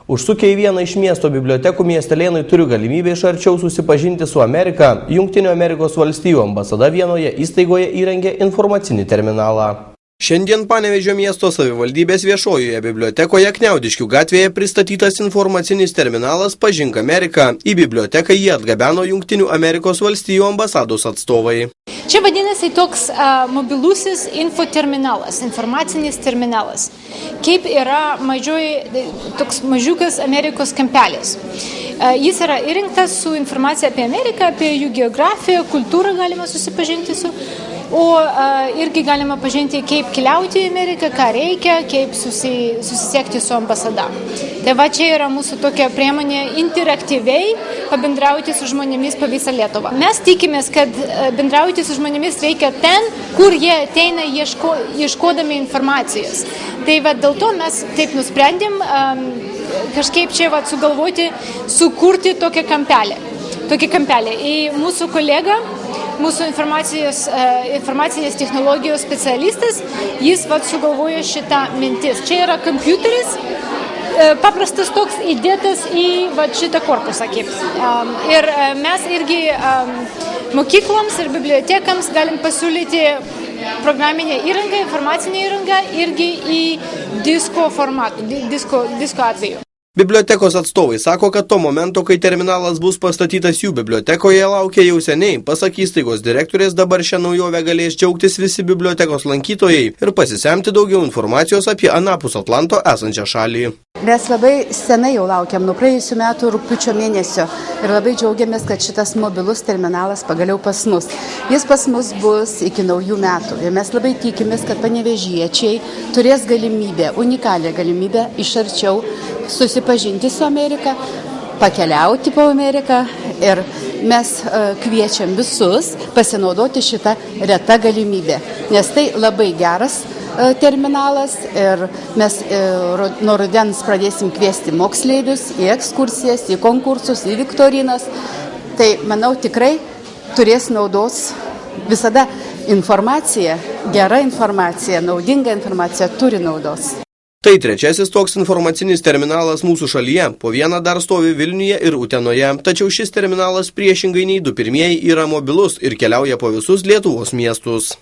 Užsukę į vieną iš miesto bibliotekų, miestelėnai turi galimybę iš arčiau susipažinti su Amerika. Jungtinių Amerikos valstijų ambasada vienoje įstaigoje įrengė informacinį terminalą. Šiandien Panevėžio miesto savivaldybės viešojoje bibliotekoje Kniaudiškių gatvėje pristatytas informacinis terminalas Pažink Ameriką. Į biblioteką jį atgabeno Jungtinių Amerikos valstijų ambasados atstovai. Čia vadinasi toks mobilusis infoterminalas, informacinis terminalas. Kaip yra toks mažiukas Amerikos kampelis. Jis yra įrengtas su informacija apie Ameriką, apie jų geografiją, kultūrą galima susipažinti su. O irgi galima pažinti, kaip keliauti į Ameriką, ką reikia, kaip susisiekti su ambasada. Tai va čia yra mūsų tokia priemonė interaktyviai pabendrauti su žmonėmis po visą Lietuvą. Mes tikimės, kad bendrauti su žmonėmis reikia ten, kur jie ateina ieškodami informacijos. Tai va dėl to mes taip nusprendėm kažkaip čia va sugalvoti, sukurti tokią kampelį. Į mūsų kolega, mūsų informacinės technologijos specialistas, jis sugalvojo šitą mintis. Čia yra kompiuteris, paprastas toks įdėtas į šitą korpusą. Ir mes irgi mokykloms ir bibliotekams galim pasiūlyti programinę įrangą, informacinę įrangą irgi į disko formatų, disko atveju. Bibliotekos atstovai sako, kad to momento, kai terminalas bus pastatytas jų bibliotekoje, laukia jau seniai. Pasak įstaigos direktorės, dabar šią naujovę galės džiaugtis visi bibliotekos lankytojai ir pasisemti daugiau informacijos apie anapus Atlanto esančią šalį. Mes labai senai jau laukiam, nuo praėjusių metų rugpjūčio mėnesio ir labai džiaugiamės, kad šitas mobilus terminalas pagaliau pas mus. Jis pas mus bus iki naujų metų ir mes labai tikimės, kad panevėžiečiai turės galimybę, unikalią galimybę iš arčiau susipažinti su Amerika, pakeliauti po Ameriką ir mes kviečiam visus pasinaudoti šitą retą galimybę, nes tai labai geras terminalas ir mes nuo rudens pradėsim kviesti moksleivius į ekskursijas, į konkursus, į viktorinas. Tai, manau, tikrai turės naudos. Visada informacija, gera informacija, naudinga informacija turi naudos. Tai trečiasis toks informacinis terminalas mūsų šalyje. Po vieną dar stovi Vilniuje ir Utenoje. Tačiau šis terminalas priešingai nei du pirmieji yra mobilus ir keliauja po visus Lietuvos miestus.